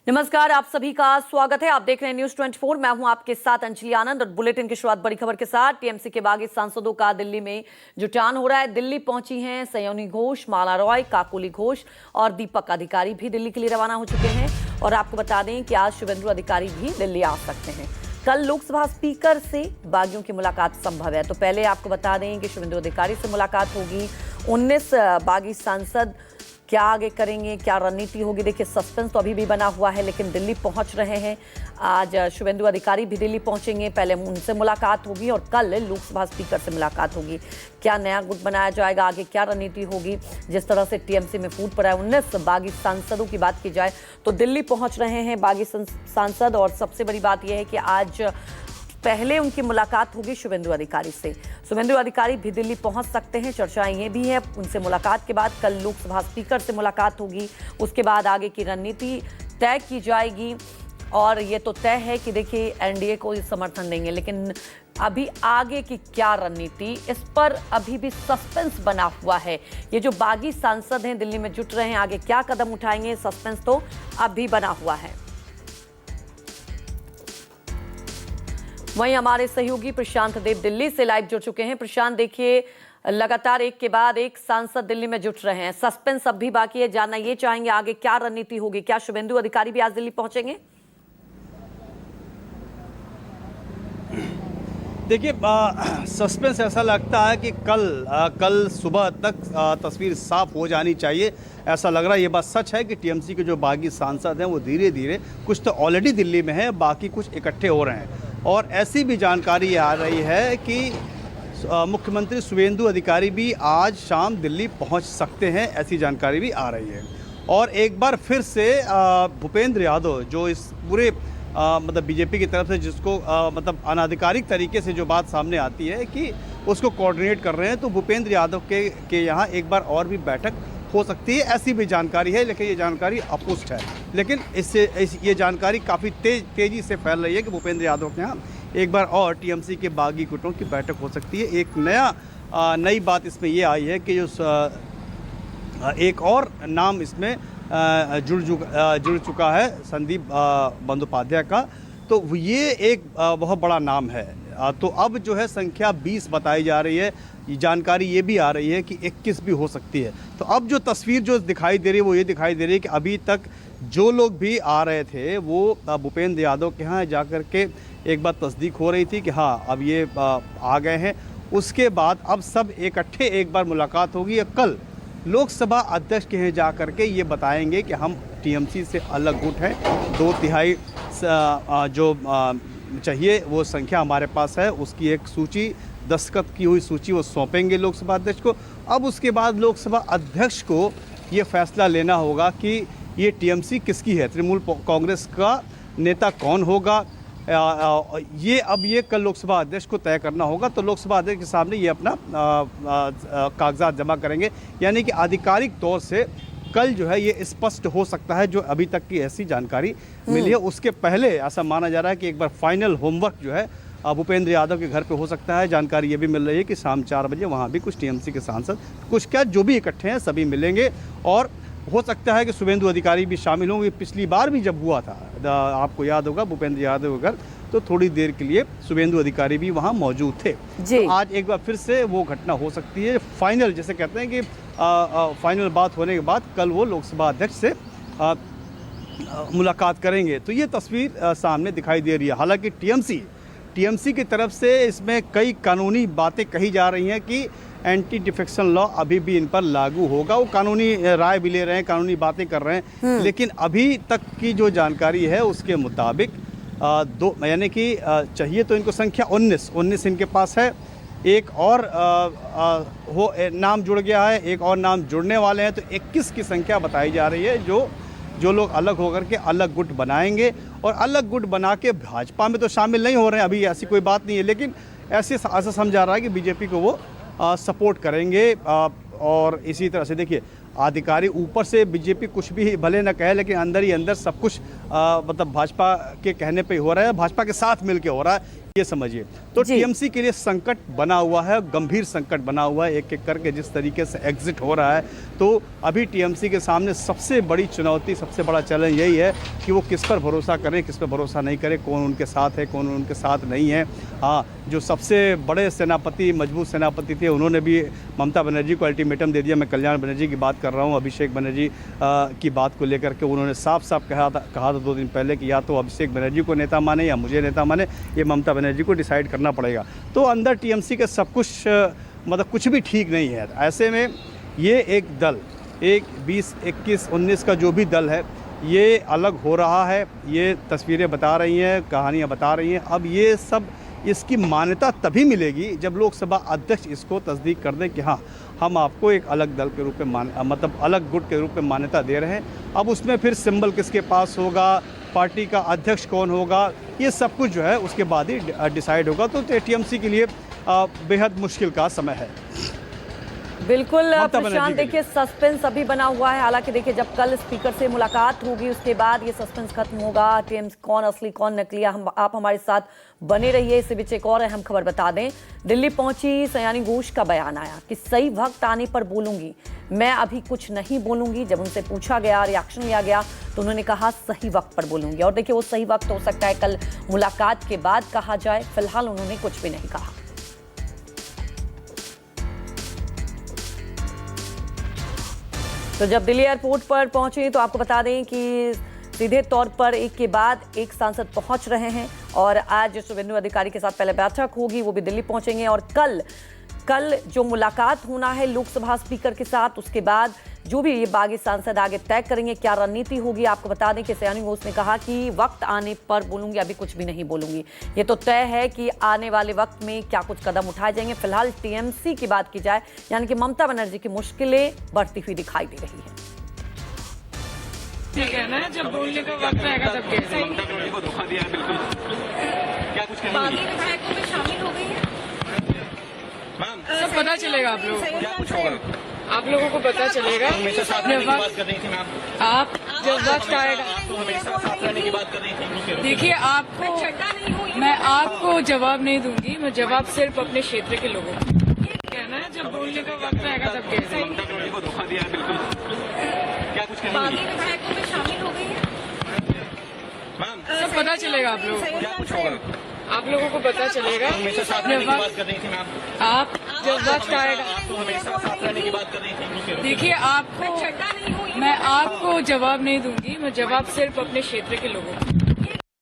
नमस्कार, आप सभी का स्वागत है। आप देख रहे हैं न्यूज 24। मैं हूं आपके साथ अंजलि आनंद और बुलेटिन की शुरुआत बड़ी खबर के साथ। टीएमसी के बागी सांसदों का दिल्ली में जुटान हो रहा है। दिल्ली पहुंची हैं सयोनी घोष, माला रॉय, काकोली घोष और दीपक अधिकारी भी दिल्ली के लिए रवाना हो चुके हैं। और आपको बता दें कि आज शुभेंदु अधिकारी भी दिल्ली आ सकते हैं। कल लोकसभा स्पीकर से बागियों की मुलाकात संभव है। तो पहले आपको बता दें कि शुभेंदु अधिकारी से मुलाकात होगी। 19 बागी सांसद क्या आगे करेंगे, क्या रणनीति होगी, देखिए सस्पेंस तो अभी भी बना हुआ है, लेकिन दिल्ली पहुंच रहे हैं। आज शुभेंदु अधिकारी भी दिल्ली पहुंचेंगे, पहले उनसे मुलाकात होगी और कल लोकसभा स्पीकर से मुलाकात होगी। क्या नया गुट बनाया जाएगा, आगे क्या रणनीति होगी। जिस तरह से टीएमसी में फूट पड़ा है, 19 बागी सांसदों की बात की जाए तो दिल्ली पहुंच रहे हैं बागी सांसद। और सबसे बड़ी बात यह है कि आज पहले उनकी मुलाकात होगी शुभेंदु अधिकारी से। शुभेंदु अधिकारी भी दिल्ली पहुंच सकते हैं, चर्चाएं ये भी है। उनसे मुलाकात के बाद कल लोकसभा स्पीकर से मुलाकात होगी, उसके बाद आगे की रणनीति तय की जाएगी। और ये तो तय है कि देखिए एनडीए को समर्थन देंगे, लेकिन अभी आगे की क्या रणनीति, इस पर अभी भी सस्पेंस बना हुआ है। ये जो बागी सांसद हैं दिल्ली में जुट रहे हैं, आगे क्या कदम उठाएंगे, सस्पेंस तो अभी बना हुआ है। वहीं हमारे सहयोगी प्रशांत देव दिल्ली से लाइव जुड़ चुके हैं। प्रशांत, देखिए लगातार एक के बाद एक सांसद दिल्ली में जुट रहे हैं, सस्पेंस अब भी बाकी है। जानना ये चाहेंगे आगे क्या रणनीति होगी, क्या शुभेंदु अधिकारी भी आज दिल्ली पहुंचेंगे? देखिए, सस्पेंस ऐसा लगता है कि कल सुबह तक तस्वीर साफ हो जानी चाहिए, ऐसा लग रहा है। ये बात सच है कि टीएमसी के जो बागी सांसद हैं वो धीरे धीरे, कुछ तो ऑलरेडी दिल्ली में है, बाकी कुछ इकट्ठे हो रहे हैं। और ऐसी भी जानकारी आ रही है कि मुख्यमंत्री शुभेंदु अधिकारी भी आज शाम दिल्ली पहुंच सकते हैं, ऐसी जानकारी भी आ रही है। और एक बार फिर से भूपेंद्र यादव, जो इस पूरे मतलब बीजेपी की तरफ से जिसको मतलब अनाधिकारिक तरीके से जो बात सामने आती है कि उसको कोऑर्डिनेट कर रहे हैं, तो भूपेंद्र यादव के यहाँ एक बार और भी बैठक हो सकती है, ऐसी भी जानकारी है। लेकिन ये जानकारी अपुष्ट है, लेकिन ये जानकारी काफ़ी तेज़ी से फैल रही है कि भूपेंद्र यादव के यहाँ एक बार और टीएमसी के बागी गुटों की बैठक हो सकती है। एक नई बात इसमें ये आई है कि जो एक और नाम इसमें जुड़ चुका है, संदीप बंदोपाध्याय का। तो ये एक बहुत बड़ा नाम है। तो अब जो है संख्या 20 बताई जा रही है। जानकारी ये भी आ रही है कि 21 भी हो सकती है। तो अब जो तस्वीर जो दिखाई दे रही है वो ये दिखाई दे रही है कि अभी तक जो लोग भी आ रहे थे वो भूपेंद्र यादव के यहाँ जाकर के एक बार तस्दीक हो रही थी कि हाँ अब ये आ गए हैं। उसके बाद अब सब इकट्ठे एक बार मुलाकात होगी। कल लोकसभा अध्यक्ष के यहाँ जा कर के ये बताएंगे कि हम टीएमसी से अलग गुट हैं, 2/3 जो चाहिए वो संख्या हमारे पास है, उसकी एक सूची, दस्तखत की हुई सूची वो सौंपेंगे लोकसभा अध्यक्ष को। अब उसके बाद लोकसभा अध्यक्ष को ये फैसला लेना होगा कि ये टीएमसी किसकी है, तृणमूल कांग्रेस का नेता कौन होगा। ये कल लोकसभा अध्यक्ष को तय करना होगा। तो लोकसभा अध्यक्ष के सामने ये अपना कागजात जमा करेंगे, यानी कि आधिकारिक तौर से कल जो है ये स्पष्ट हो सकता है। जो अभी तक की ऐसी जानकारी मिली है, उसके पहले ऐसा माना जा रहा है कि एक बार फाइनल होमवर्क जो है भूपेंद्र यादव के घर पे हो सकता है। जानकारी ये भी मिल रही है कि शाम 4 बजे वहाँ भी कुछ टीएमसी के सांसद, कुछ क्या जो भी इकट्ठे हैं सभी मिलेंगे। और हो सकता है कि शुभेंदु अधिकारी भी शामिल होंगे। पिछली बार भी जब हुआ था, आपको याद होगा, भूपेंद्र यादव के घर, तो थोड़ी देर के लिए शुभेंदु अधिकारी भी वहाँ मौजूद थे। तो आज एक बार फिर से वो घटना हो सकती है। फाइनल जैसे कहते हैं कि फाइनल बात होने के बाद कल वो लोकसभा अध्यक्ष से मुलाकात करेंगे। तो ये तस्वीर सामने दिखाई दे रही है। हालांकि टीएमसी की तरफ से इसमें कई कानूनी बातें कही जा रही हैं कि एंटी डिफेक्शन लॉ अभी भी इन पर लागू होगा। वो कानूनी राय भी ले रहे हैं, कानूनी बातें कर रहे हैं। लेकिन अभी तक की जो जानकारी है उसके मुताबिक यानी कि चाहिए तो इनको संख्या 19 इनके पास है। एक और नाम जुड़ गया है, एक और नाम जुड़ने वाले हैं। तो 21 की संख्या बताई जा रही है जो लोग अलग होकर के अलग गुट बनाएंगे। और अलग गुट बना के भाजपा में तो शामिल नहीं हो रहे हैं, अभी ऐसी कोई बात नहीं है। लेकिन ऐसा समझा रहा है कि बीजेपी को वो सपोर्ट करेंगे। और इसी तरह से देखिए, अधिकारी ऊपर से बीजेपी कुछ भी भले न कहे, लेकिन अंदर ही अंदर सब कुछ मतलब भाजपा के कहने पे हो रहा है, भाजपा के साथ मिलके हो रहा है। ये समझिए। तो जी। टीएमसी के लिए संकट बना हुआ है, गंभीर संकट बना हुआ है, एक एक करके जिस तरीके से एग्जिट हो रहा है। तो अभी टीएमसी के सामने सबसे बड़ी चुनौती, सबसे बड़ा चैलेंज यही है कि वो किस पर भरोसा करें, किस पर भरोसा नहीं करें, कौन उनके साथ है, कौन उनके साथ नहीं है। हाँ, जो सबसे बड़े सेनापति, मजबूत सेनापति थे, उन्होंने भी ममता बनर्जी को अल्टीमेटम दे दिया। मैं कल्याण बनर्जी की बात कर रहा हूँ, अभिषेक बनर्जी की बात को लेकर के उन्होंने साफ साफ कहा था 2 दिन पहले कि या तो अभिषेक बनर्जी को नेता माने या मुझे नेता माने, ये ममता बनर्जी को डिसाइड करना पड़ेगा। तो अंदर टीएमसी के सब कुछ मतलब कुछ भी ठीक नहीं है। ऐसे में ये एक दल, एक 20, 21, 19 का जो भी दल है, ये अलग हो रहा है। ये तस्वीरें बता रही हैं, कहानियाँ बता रही हैं। अब ये सब, इसकी मान्यता तभी मिलेगी जब लोकसभा अध्यक्ष इसको तस्दीक कर दें कि हाँ, हम आपको एक अलग दल के रूप में मतलब अलग गुट के रूप में मान्यता दे रहे हैं। अब उसमें फिर सिंबल किसके पास होगा, पार्टी का अध्यक्ष कौन होगा, ये सब कुछ जो है उसके बाद ही डिसाइड होगा। तो टीएमसी के लिए बेहद मुश्किल का समय है। बिल्कुल ममता प्रशांत, बनर्जी के देखिए सस्पेंस अभी बना हुआ है। हालांकि देखिए जब कल स्पीकर से मुलाकात होगी उसके बाद ये सस्पेंस खत्म होगा। टीएमसी कौन असली कौन नकली, आप हमारे साथ बने रहिए। इसी बीच एक और अहम खबर बता दें, दिल्ली पहुंची सयानी घोष का बयान आया कि सही वक्त आने पर बोलूंगी, मैं अभी कुछ नहीं बोलूंगी। जब उनसे पूछा गया, रिएक्शन लिया गया, तो उन्होंने कहा सही वक्त पर बोलूंगी। और देखिए वो सही वक्त हो सकता है कल मुलाकात के बाद कहा जाए। फिलहाल उन्होंने कुछ भी नहीं कहा। तो जब दिल्ली एयरपोर्ट पर पहुंचे तो आपको बता दें कि सीधे तौर पर एक के बाद एक सांसद पहुंच रहे हैं। और आज शुभेंदु अधिकारी के साथ पहले बैठक होगी, वो भी दिल्ली पहुंचेंगे। और कल जो मुलाकात होना है लोकसभा स्पीकर के साथ, उसके बाद जो भी ये बागी सांसद आगे तय करेंगे क्या रणनीति होगी। आपको बता दें कि सयानी घोष ने कहा कि वक्त आने पर बोलूंगी, अभी कुछ भी नहीं बोलूंगी। ये तो तय है कि आने वाले वक्त में क्या कुछ कदम उठाए जाएंगे। फिलहाल टीएमसी की बात की जाए, यानी कि ममता बनर्जी की मुश्किलें बढ़ती हुई दिखाई दे रही है। ठीक है ना, जब बोलने का वक्त आएगा तब कह ममता बनर्जी को धोखा दिया है, बिल्कुल। क्या कुछ कहेंगी? बागी विधायकों में शामिल हो गई है। मैम, सब पता चलेगा आप लोगों क्या कुछ होगा? को, आप लोगों को पता चलेगा। हमेशा साथ रहने की बात कर रही थी मैम। आप जब वक्त आएगा, तो हमेशा साथ रहने की बात कर रही थी। देखिए आपको मैं आपको जवाब नहीं दूंगी, मैं जवाब सिर्फ अपने क्षेत्र के लोगों को। ठीक है ना, जब बोलने का वक्त आएगा तब कह ममता बनर्जी को धोखा दिया है, बिल्कुल। क्या कुछ कहेंगी? बागी विधायकों में शामिल हो गई है। मैम, सब पता चलेगा आप लोगों को, क्या कुछ होगा? आप लोगों को पता चलेगा। हमेशा साथ रहने की बात कर रही थी मैम। आप जब वक्त आएगा, तो हमेशा साथ रहने की बात कर रही थी। देखिए आपको मैं आपको जवाब नहीं दूंगी, मैं जवाब सिर्फ अपने क्षेत्र के लोगों को।